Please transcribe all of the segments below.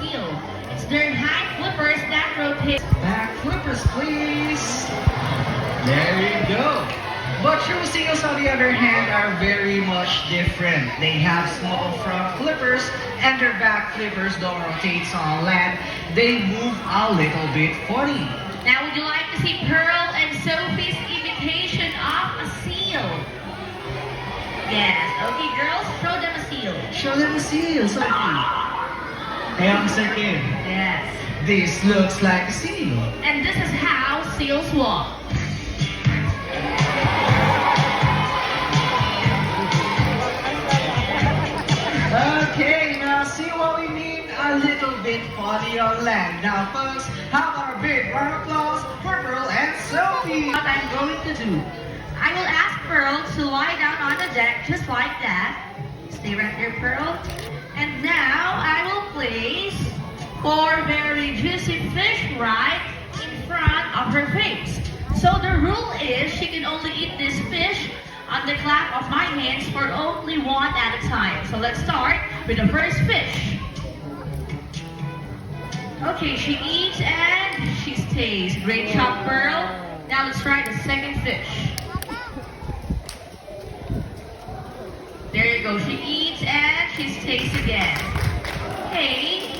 seal. It's their high flippers that rotate. Back flippers, please. There you go. But true seals, on the other hand, are very much different. They have small front flippers and their back flippers don't rotate on land. They move a little bit funny. Now, would you like to see Pearl and Sophie's imitation of a seal? Yes. Okay, girls, show them a seal. Show them the seal, Sophie. Youngster kid. Yes. This looks like a seal. And this is how seals walk. Okay, now see what we mean? A little bit funny on land. Now, folks, how about a big round of applause for Pearl and Sophie? What I'm going to do, I will ask Pearl to lie down on the deck just like that. Stay right there, Pearl. And now I will place 4 very juicy fish right in front of her face. So the rule is she can only eat this fish on the clap of my hands for only one at a time. So let's start with the first fish. Okay, she eats and she stays. Great job, Pearl. Now let's try the second fish. There you go. She eats and she stays again. Okay.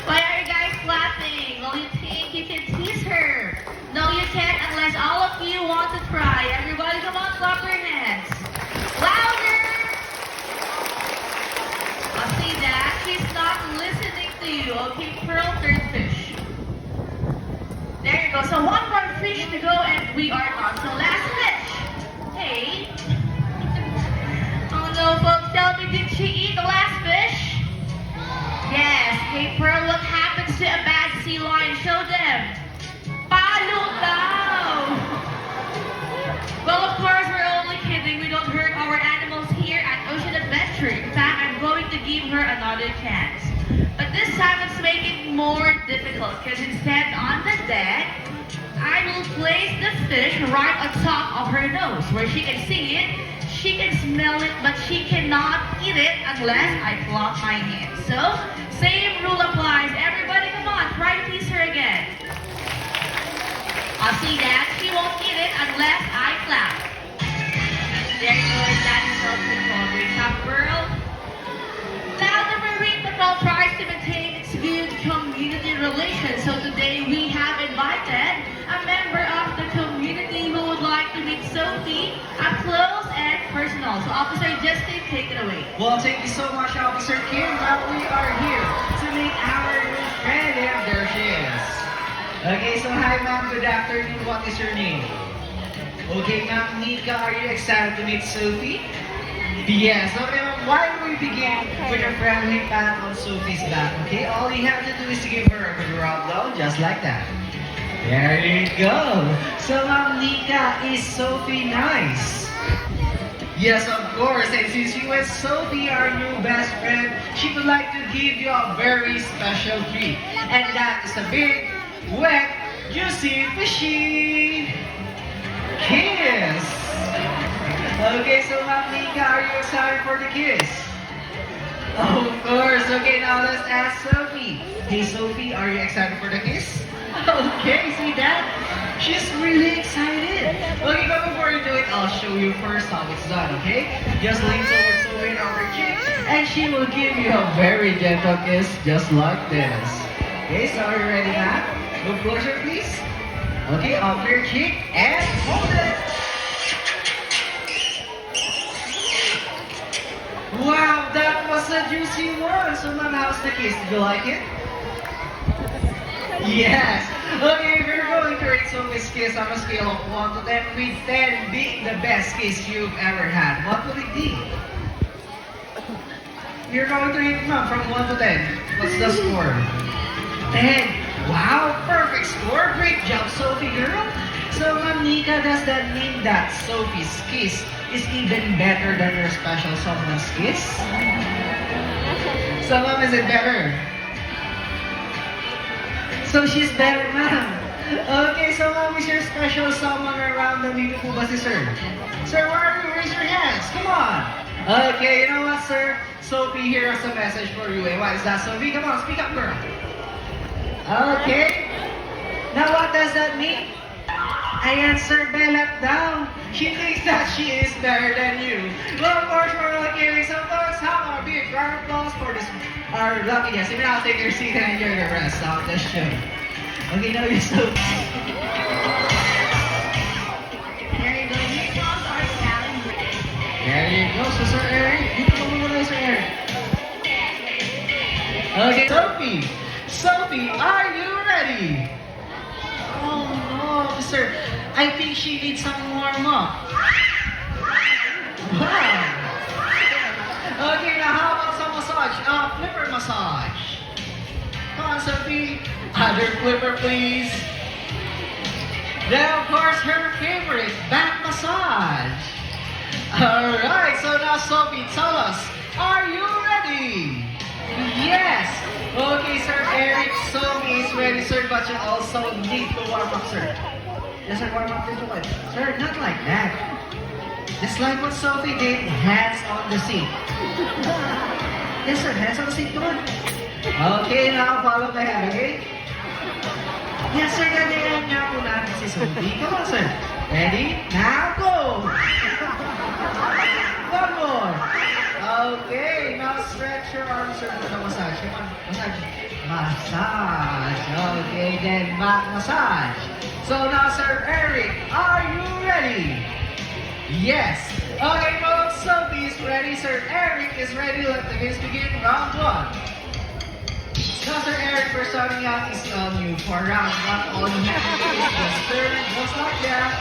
Why are you guys laughing? Well, you think you can tease her. No, you can't unless all of you want to try. Everybody, come on, clap your hands. Louder! I see that. She's not listening to you. Okay, Pearl, third fish. There you go. So one more fish to go and we are done. So last fish. Hey. Oh no, folks, tell me, did she eat the last fish? Yes. Hey, Pearl, what happens to a bad sea lion? Show them. Palo daw! Well, of course, we're only kidding. We don't hurt our animals here at Ocean Adventure. In fact, I'm going to give her another chance. But this time, let's make it more difficult. Because instead, on the deck, I will place the fish right on top of her nose. Where she can see it, she can smell it, but she cannot eat it unless I flop my hands. So, same rule applies. Everybody, come on, try to tease her again. I'll see that. She won't eat it unless I clap. There you go. That is self-control. Great job, girl. Now, the Marine Patrol tries to maintain its good community relations. So today, we have invited a member of the community who would like to meet Sophie up close and personal. So, Officer Justin, take it away. Well, thank you so much, Officer Kim. Now we are here to meet our new friend, and there she is. Okay, so hi ma'am, good afternoon. What is your name? Okay, ma'am, Nika, are you excited to meet Sophie? Yes, okay, ma'am, why don't we begin with a friendly pat on Sophie's back, okay? All you have to do is to give her a good rub down, just like that. There you go. So, ma'am, Nika, is Sophie nice? Yes, of course, and since you and Sophie are new best friend, she would like to give you a very special treat. And that is a big, wet, juicy, fishy kiss. Okay, so Ma'am Nika, are you excited for the kiss? Of course. Okay, now let's ask Sophie. Hey Sophie, are you excited for the kiss? Okay, see that? She's really excited. Okay, but before you do it, I'll show you first how it's done, okay? Just lean towards Sophie on her cheek, and she will give you a very gentle kiss, just like this. Okay, so are you ready, ma'am? Move closer, please. Okay, off your cheek and hold it. Wow, that was a juicy one. So, ma'am, how's the kiss? Did you like it? Yes. Okay, if you're going to rate Sophie's kiss on a scale of 1 to 10, with 10 being the best kiss you've ever had, what would it be? You're going to rate, ma'am, from 1 to 10. What's the score? 10. Wow, perfect score. Great job, Sophie girl. So, Ma'am Nika, does that mean that Sophie's kiss is even better than your special someone's kiss? So, Ma'am, is it better? So, she's better, Ma'am. Okay, so Ma'am, is your special someone around? Nandito po ba si Sir? Sir, where are you? Raise your hands. Come on. Okay, you know what, sir? Sophie here has a message for you. And what is that, Sophie? Come on, speak up, girl. Okay. Now, what does that mean? Ayan, Sir Bellat daw. She thinks that she is better than you. Well, of course, we're not kidding. So, folks, have a big round of applause for this, our lucky guest. Even I'll take your seat and enjoy the rest of the show. Okay, now you're so... There you go. Here comes our talent break. There you go. So, Sir Eric, dito mo muna, Sir Eric. Okay, Sophie. Sophie, are you ready? Oh no, sir. I think she needs some warm up. Wow. Okay, now how about some massage? Flipper massage. Come on, Sophie. Other flipper, please. Then, of course, her favorite, back massage. Alright, so now, Sophie, tell us, are you ready? Yes. Okay, Sir Eric, Sophie is ready, sir, but you also need to warm up, sir. Yes, sir, warm up this way. Sir, not like that. Just like what Sophie did, hands on the seat. Yes, sir, hands on the seat, come on. Okay, now follow the hand, okay? Yes, sir, ganyan nga po natin si Sophie. Come on, sir. Ready? Now go! One more. Okay, now stretch your arms, sir, for the massage. Come on, massage. Massage. Okay, then back massage. So now, Sir Eric, are you ready? Yes. Okay, folks, Sophie is ready. Sir Eric is ready. Let the games begin. Round one. Now, Sir Eric, for starting out, is on you. For round one, all you have to do is just turn just like that.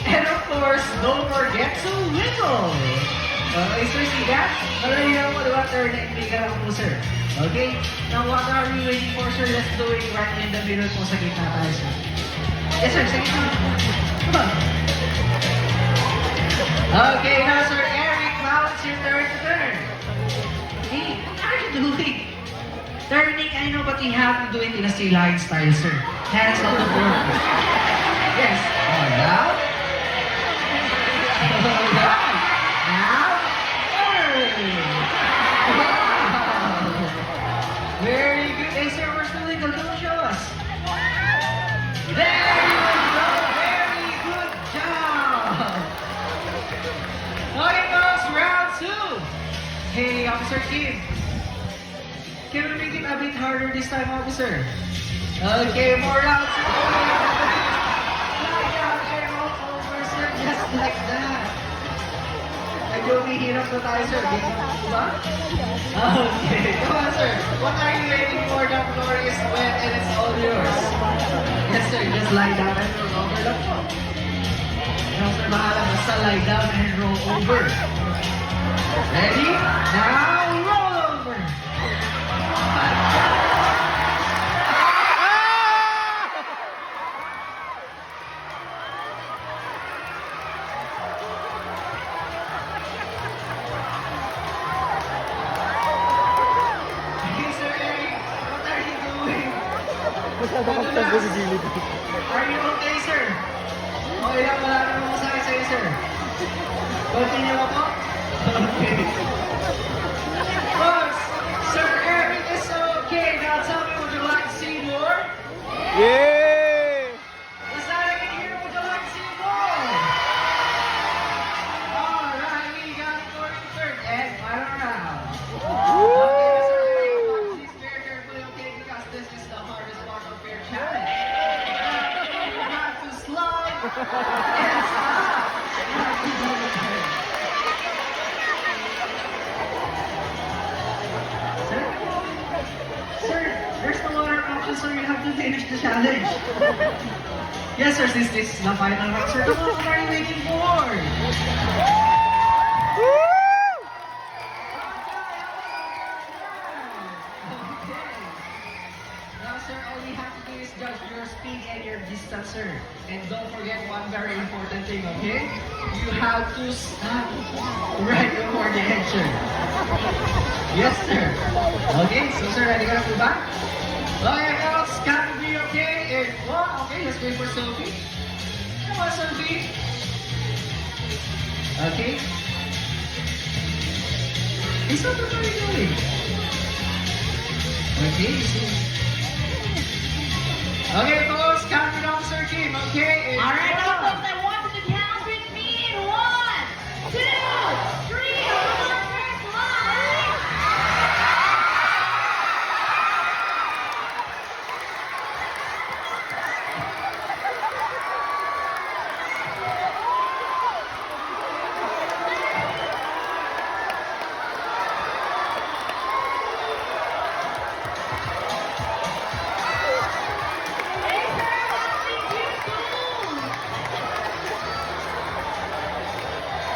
And of course, don't forget to wiggle. Okay, sir, see that? Already know what about turning finger ako po, sir. Okay? Now, what are we waiting for, sir? Let's do it right in the middle po sa gitna tayo, sir. Yes, sir, sa gitna. Come on. Okay, now, Sir Eric, now it's your turn to turn. Hey, what are you doing? Turning, I know, but you have to do it in a sea lion style, sir. Hands on the floor. Yes. Oh, now. All right. Now. Wow. Very good. Hey, sir, where's the wiggle? Come show us. There you go. Very good job. Okay, folks, round two. Hey, Officer Kim. Can we make it a bit harder this time, officer? Okay, more rounds. Like that, and all over, sir, just like that. Medyo umihirap na tayo, sir. Diba? Okay, come on, sir. What are you waiting for? The floor is wet and it's all yours. Yes, sir. Just lie down and roll over lang po. Now, sir, bahala. Basta lie down and roll over. Ready? Now, roll over. Are you okay, sir? Okay lang, wala naman masakit sa'yo, sir. Continue ako? Okay. First, Sir Eric is okay. Now tell me, would you like to see more? Yeah! Is that again here? Would you like to see more? Alright, we got it for the third and final round. Okay, Mr. Eric, watch this very carefully, okay? Because this is the hardest part of your challenge. You have to slide and stop. Sir, there's no other option, so you have to finish the challenge. Yes, sir, since this is the final round, sir, come on, what are you waiting for? Now, sir, all you have to do is judge your speed and your distance, sir. And don't forget one very important thing, okay? You have to stop right before the edge, sir. Yes, sir. Okay, so sir, ready ka na po ba? Okay, else, can we be okay? And one, okay, let's wait for Sophie. Come on, Sophie. Okay. Hey, so what are you doing? Okay, so... Okay, folks, counting officer Kim, okay? All right, now, folks, I want you to count with me in 1, 2, 3. On the first line. Hey, sir, that's me too.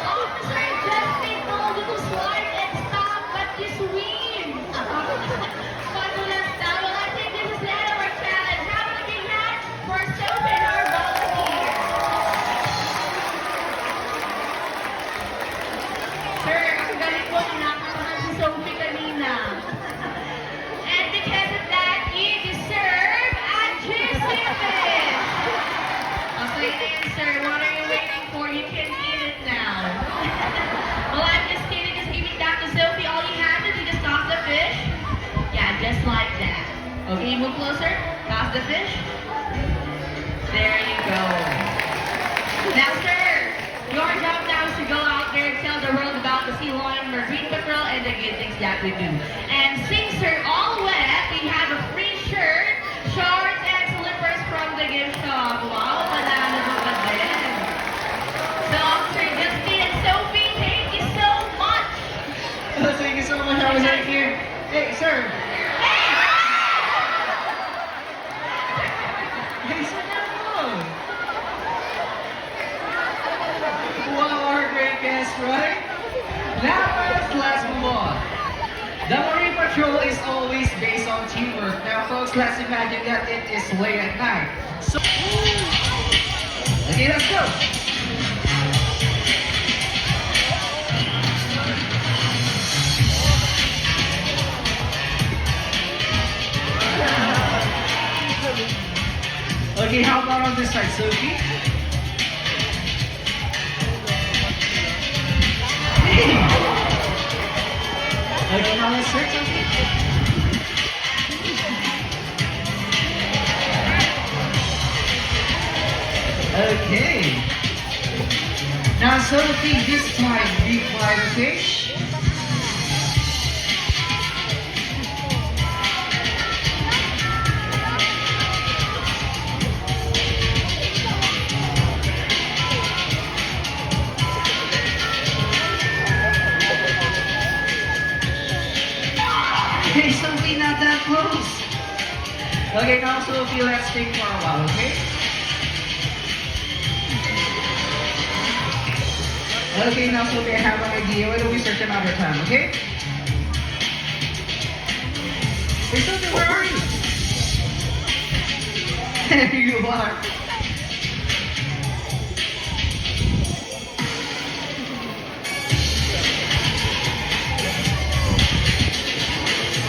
Officer, just take note to slide and stop, but you swim. Fabulous. Now, well, I think this is the end of our challenge. How about a big hand for Sophie and our volunteer? Sir, ang galing po, nakakaroon si Sophie kanina. And because of that, you deserve a juicy fish. Okay, then, sir, what are you waiting for? You can eat it now. Well, I'm just kidding. Just give it back to Sophie. All you have to do is just toss the fish. Yeah, just like that. Okay, you move closer. Toss the fish. There you go. Now, sir, your job now is to go out there and tell the world about the Sea Lion Marine Patrol and the good things that we do. And since you're all wet, we have a free shirt, shorts, and slippers from the gift shop. Wow, banana ba din? So, Officer Justin and Sophie, thank you so much. Thank you so much, Officer Kim. Hey, sir. Hey! Hey, sit down. Wow, our great guest, right? Now, let's move on. The Marine Patrol is always based on teamwork. Now, folks, let's imagine that it is late at night. So, okay, let's go. Okay, how about on this side, Sophie? Okay, now let's search Sophie. Okay. Now, Sophie, this time, be quiet, okay? Hey, Sophie, not that close. Okay, now, Sophie, let's think for a while, okay? Okay, now, Sophie, I have an idea. Why don't we search another time, okay? Hey, Sophie, where are you? There you are.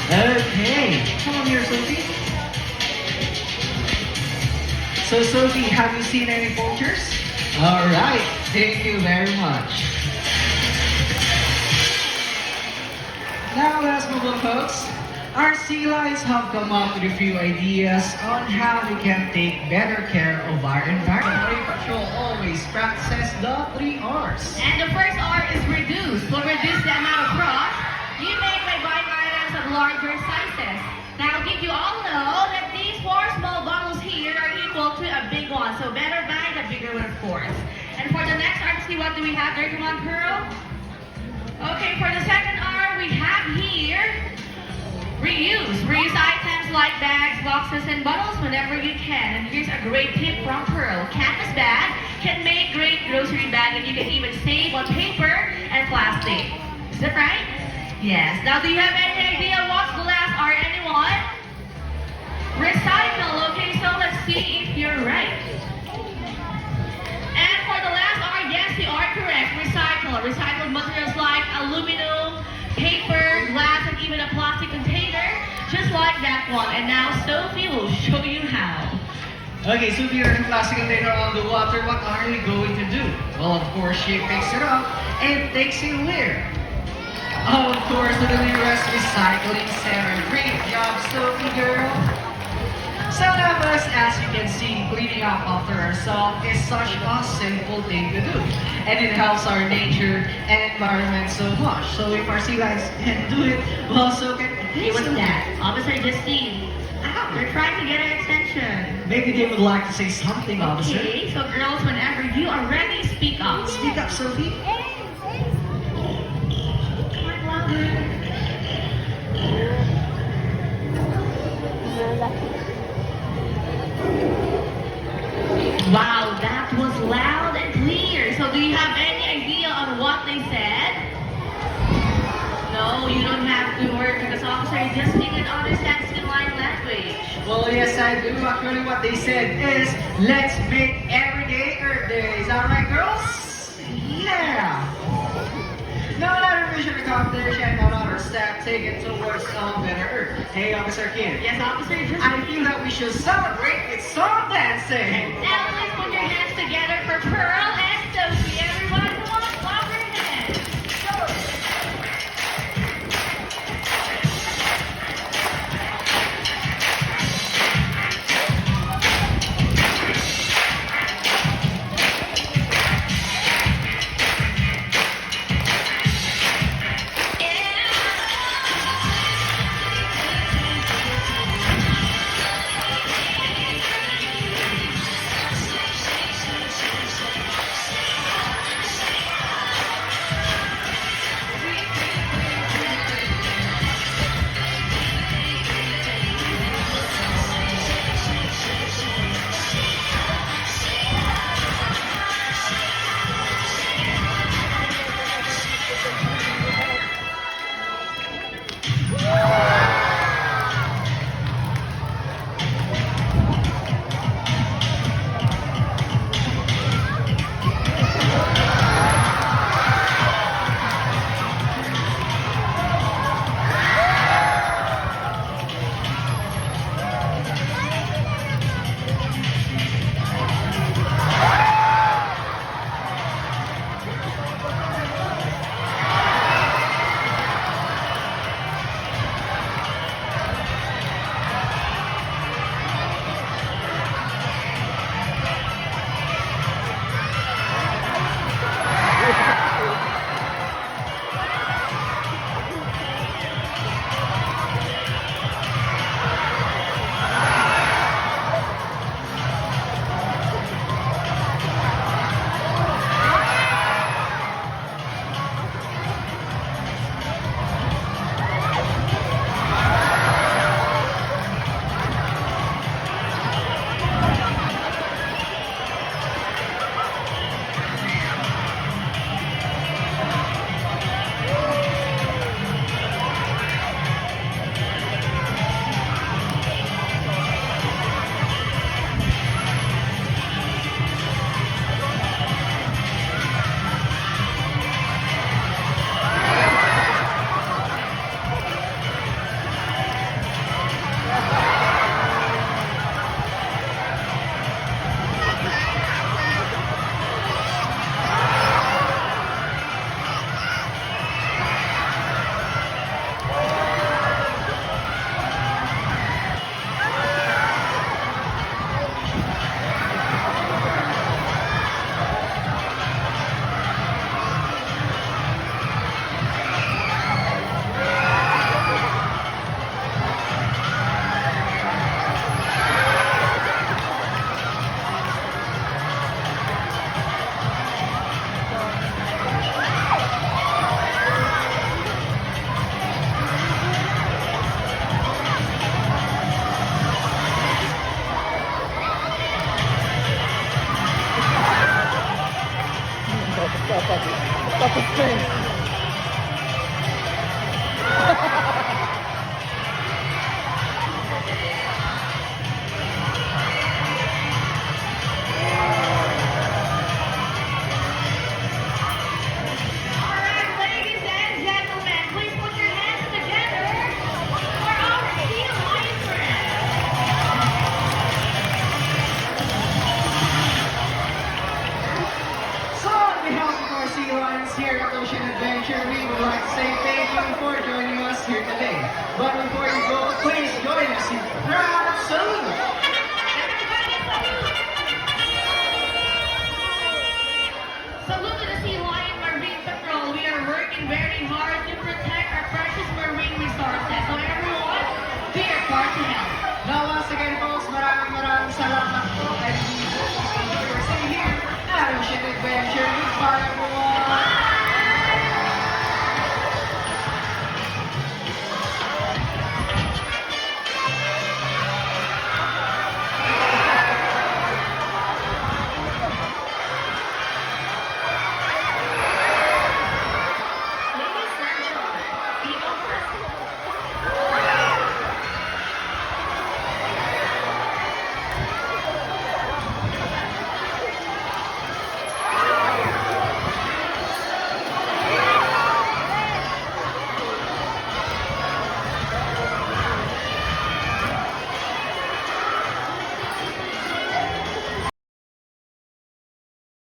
Okay, come on here, Sophie. So, Sophie, have you seen any vultures? All right, thank you very much. Now, let's move on, folks. Our sea lions have come up with a few ideas on how we can take better care of our environment. The Marine Patrol always practices the 3 R's. And the first R is reduce. We'll reduce the amount of cross you make by buying items of larger sizes. Now, did you all know that these 4 small bottles here are equal to a big one? So better buy the bigger one, of course. And for the next R, see what do we have there? Come on, Pearl. Okay, for the second R, we have here reuse. Reuse items like bags, boxes, and bottles whenever you can. And here's a great tip from Pearl. Canvas bag can make great grocery bag, and you can even save on paper and plastic. Is that right? Yes. Now, do you have any idea what's the last R, anyone? Recycle. Okay, so let's see if you're right. And for the last R, yes, you are correct. Recycle. Recycled materials like aluminum, paper, glass, and even a plastic container, just like that one. And now Sophie will show you how. Okay, so if you're in a plastic container on the water, what are you going to do? Well, of course, she picks it up and takes it where? Of course, to the nearest recycling center. Great job, Sophie girl. Some of us, as you can see, cleaning up after ourselves is such a simple thing to do. And it helps our nature and environment so much. So if our sea lions can do it, well, so can Hey, what's that? Officer Justine. Ow, they're trying to get our attention. Maybe they would like to say something, officer. Okay, so girls, whenever you are ready, speak up. Speak up, Sophie. Come on, louder. Wow, that was loud and clear. So do you have any idea on what they said? No, you don't have to worry because Officer Justine understands the line language. Well, yes, I do. Actually, what they said is, let's make every day Earth Day. Is that right, girls? Yeah. No other mission accomplished and another step taken towards a better Earth. Hey, Officer Kim. Yes, Officer Justine. I feel that we should celebrate with song dancing. Now please put your hands together for Pearl and Sophie. Everyone, come on, clap your hands. Alright, ladies and gentlemen, please put your hands together for our Sea Lion friends. So, on behalf of our Sea Lions here at Ocean salamat po. And we hope you enjoy your stay here at Ocean Adventure with Parang